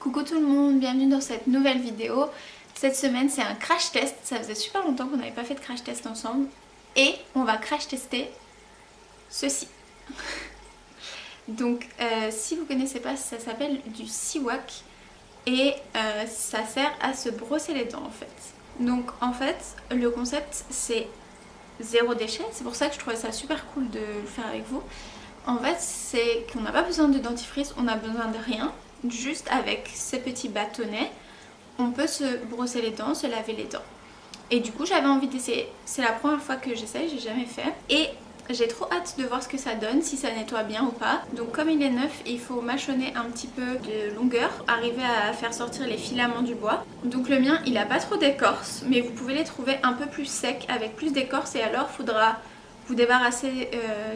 Coucou tout le monde, bienvenue dans cette nouvelle vidéo. Cette semaine c'est un crash test, ça faisait super longtemps qu'on n'avait pas fait de crash test ensemble. Et on va crash tester ceci. Donc si vous connaissez pas, ça s'appelle du Siwak. Et ça sert à se brosser les dents en fait. Donc en fait le concept c'est zéro déchet, c'est pour ça que je trouvais ça super cool de le faire avec vous. En fait c'est qu'on n'a pas besoin de dentifrice, on n'a besoin de rien. Juste avec ces petits bâtonnets, on peut se brosser les dents, se laver les dents. Et du coup j'avais envie d'essayer, c'est la première fois que j'essaye, j'ai jamais fait. Et j'ai trop hâte de voir ce que ça donne, si ça nettoie bien ou pas. Donc comme il est neuf, il faut mâchonner un petit peu de longueur, arriver à faire sortir les filaments du bois. Donc le mien il a pas trop d'écorce, mais vous pouvez les trouver un peu plus secs avec plus d'écorce, et alors faudra vous débarrasser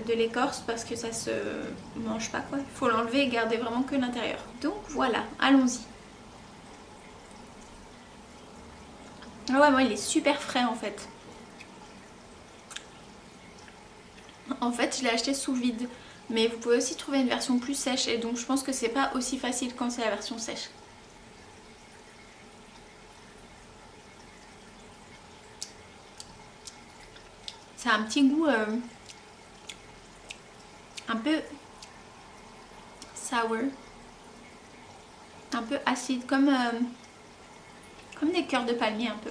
de l'écorce parce que ça se mange pas quoi. Il faut l'enlever et garder vraiment que l'intérieur. Donc voilà, allons-y. Ah ouais, moi il est super frais en fait. En fait je l'ai acheté sous vide, mais vous pouvez aussi trouver une version plus sèche, et donc je pense que c'est pas aussi facile quand c'est la version sèche. Ça a un petit goût un peu sour, un peu acide, comme des cœurs de palmier un peu.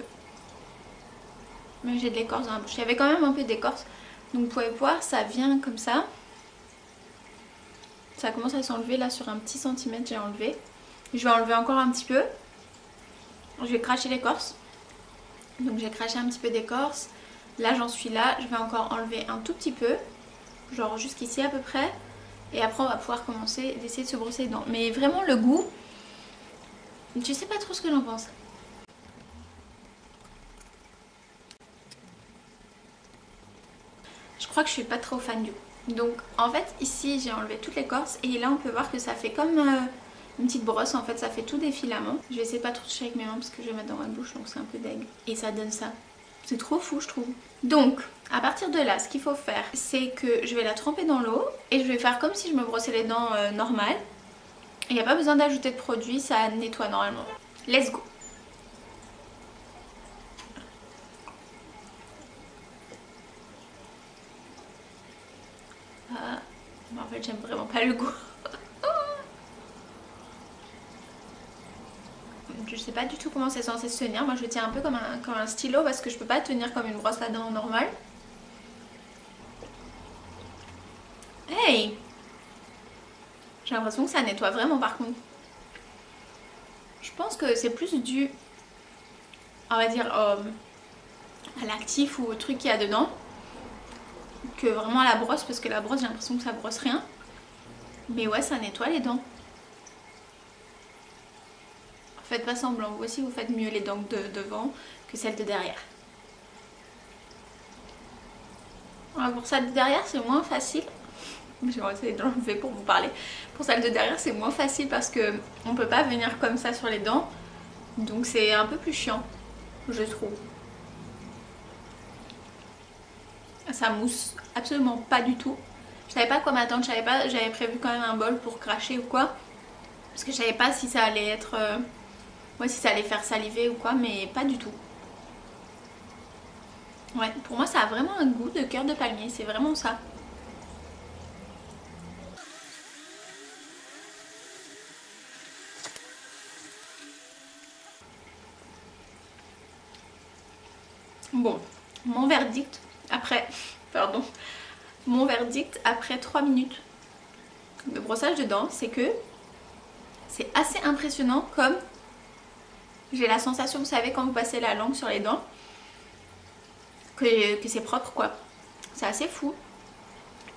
Mais j'ai de l'écorce dans la bouche. Il y avait quand même un peu d'écorce, donc vous pouvez voir, ça vient comme ça. Ça commence à s'enlever là sur un petit centimètre, j'ai enlevé. Je vais enlever encore un petit peu. Je vais cracher l'écorce. Donc j'ai craché un petit peu d'écorce. Là j'en suis là, je vais encore enlever un tout petit peu, genre jusqu'ici à peu près. Et après on va pouvoir commencer d'essayer de se brosser les dents. Mais vraiment le goût, je sais pas trop ce que j'en pense. Je crois que je suis pas trop fan du goût. Donc en fait ici j'ai enlevé toute l'écorce, et là on peut voir que ça fait comme une petite brosse en fait, ça fait tout des filaments. Je vais essayer de pas trop toucher avec mes mains parce que je vais mettre dans ma bouche, donc c'est un peu deg. Et ça donne ça. C'est trop fou je trouve. Donc à partir de là ce qu'il faut faire, c'est que je vais la tremper dans l'eau et je vais faire comme si je me brossais les dents normales. Il n'y a pas besoin d'ajouter de produit, ça nettoie normalement. Let's go. En fait j'aime vraiment pas le goût. Je sais pas du tout comment c'est censé se tenir. Moi je tiens un peu comme un stylo parce que je peux pas tenir comme une brosse à dents normale. Hey! J'ai l'impression que ça nettoie vraiment par contre. Je pense que c'est plus dû, on va dire, à l'actif ou au truc qu'il y a dedans que vraiment à la brosse, parce que la brosse j'ai l'impression que ça brosse rien. Mais ouais, ça nettoie les dents. Faites pas semblant, vous aussi vous faites mieux les dents de devant que celles de derrière. Alors pour celle de derrière c'est moins facile. Je vais essayer de l'enlever pour vous parler. Pour celle de derrière c'est moins facile parce que on peut pas venir comme ça sur les dents. Donc c'est un peu plus chiant, je trouve. Ça mousse absolument pas du tout. Je savais pas quoi m'attendre, j'avais prévu quand même un bol pour cracher ou quoi. Parce que je savais pas si ça allait être... ouais, si ça allait faire saliver ou quoi, mais pas du tout. Ouais, pour moi ça a vraiment un goût de cœur de palmier, c'est vraiment ça. Bon, mon verdict après... Pardon. Mon verdict après 3 minutes de brossage de dents, c'est que c'est assez impressionnant comme... J'ai la sensation, vous savez, quand vous passez la langue sur les dents, que c'est propre quoi. C'est assez fou.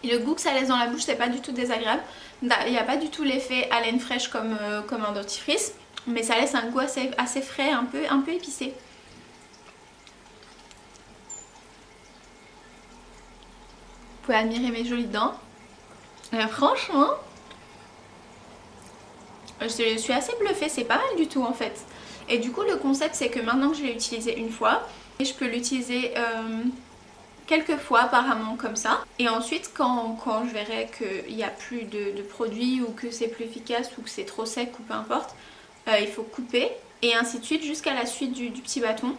Et le goût que ça laisse dans la bouche, c'est pas du tout désagréable. Il n'y a pas du tout l'effet haleine fraîche comme un dentifrice, mais ça laisse un goût assez frais, un peu épicé. Vous pouvez admirer mes jolies dents. Franchement, je suis assez bluffée, c'est pas mal du tout en fait. Et du coup le concept c'est que maintenant que je l'ai utilisé une fois, et je peux l'utiliser quelques fois apparemment comme ça. Et ensuite quand je verrai qu'il n'y a plus de produits ou que c'est plus efficace ou que c'est trop sec ou peu importe, il faut couper et ainsi de suite jusqu'à la suite du petit bâton,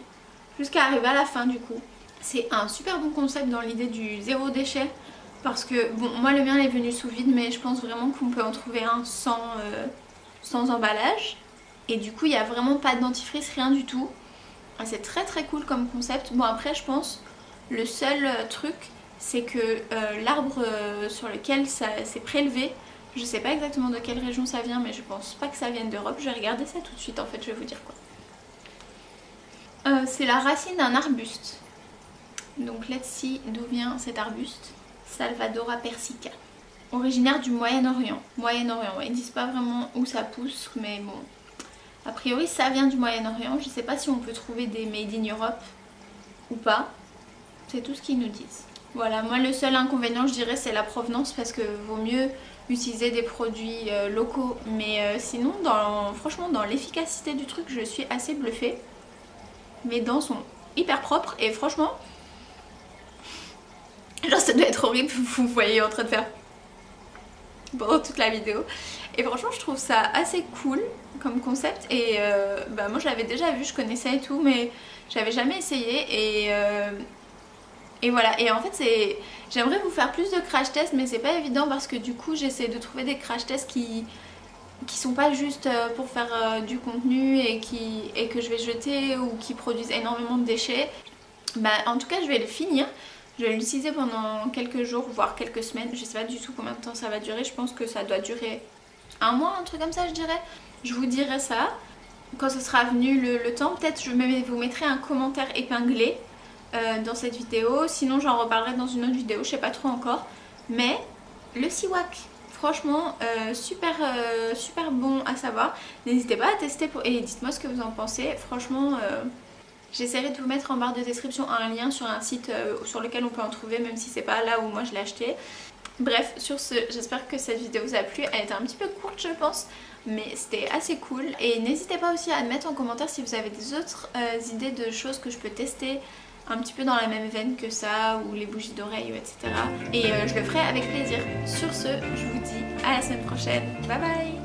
jusqu'à arriver à la fin du coup. C'est un super bon concept dans l'idée du zéro déchet parce que bon, moi le mien est venu sous vide, mais je pense vraiment qu'on peut en trouver un sans emballage. Et du coup il n'y a vraiment pas de dentifrice, rien du tout. C'est très très cool comme concept. Bon après je pense le seul truc c'est que l'arbre sur lequel ça s'est prélevé, je sais pas exactement de quelle région ça vient, mais je pense pas que ça vienne d'Europe. Je vais regarder ça tout de suite en fait, je vais vous dire quoi. C'est la racine d'un arbuste. Donc let's see d'où vient cet arbuste. Salvadora persica. Originaire du Moyen-Orient. Moyen-Orient, ouais, ils disent pas vraiment où ça pousse, mais bon. A priori ça vient du Moyen-Orient. Je sais pas si on peut trouver des made in Europe ou pas. C'est tout ce qu'ils nous disent. Voilà, moi le seul inconvénient je dirais c'est la provenance parce que vaut mieux utiliser des produits locaux. Mais sinon franchement dans l'efficacité du truc je suis assez bluffée. Mes dents sont hyper propres et franchement, genre ça doit être horrible, vous voyez en train de faire pendant toute la vidéo. Et franchement je trouve ça assez cool comme concept et bah, moi je l'avais déjà vu, je connaissais et tout mais j'avais jamais essayé et voilà. Et en fait j'aimerais vous faire plus de crash tests mais c'est pas évident parce que du coup j'essaie de trouver des crash tests qui sont pas juste pour faire du contenu et que je vais jeter ou qui produisent énormément de déchets. Bah en tout cas je vais le finir. Je vais l'utiliser pendant quelques jours, voire quelques semaines. Je sais pas du tout combien de temps ça va durer. Je pense que ça doit durer un mois, un truc comme ça je dirais. Je vous dirai ça quand ce sera venu le temps. Peut-être je vous mettrai un commentaire épinglé dans cette vidéo. Sinon j'en reparlerai dans une autre vidéo, je sais pas trop encore. Mais le Siwak, franchement super bon à savoir. N'hésitez pas à tester et dites-moi ce que vous en pensez. Franchement j'essaierai de vous mettre en barre de description un lien sur un site sur lequel on peut en trouver, même si c'est pas là où moi je l'ai acheté. Bref, sur ce, j'espère que cette vidéo vous a plu. Elle était un petit peu courte je pense, mais c'était assez cool. Et n'hésitez pas aussi à mettre en commentaire si vous avez des autres idées de choses que je peux tester un petit peu dans la même veine que ça, ou les bougies d'oreilles, etc. Et je le ferai avec plaisir. Sur ce, je vous dis à la semaine prochaine. Bye bye!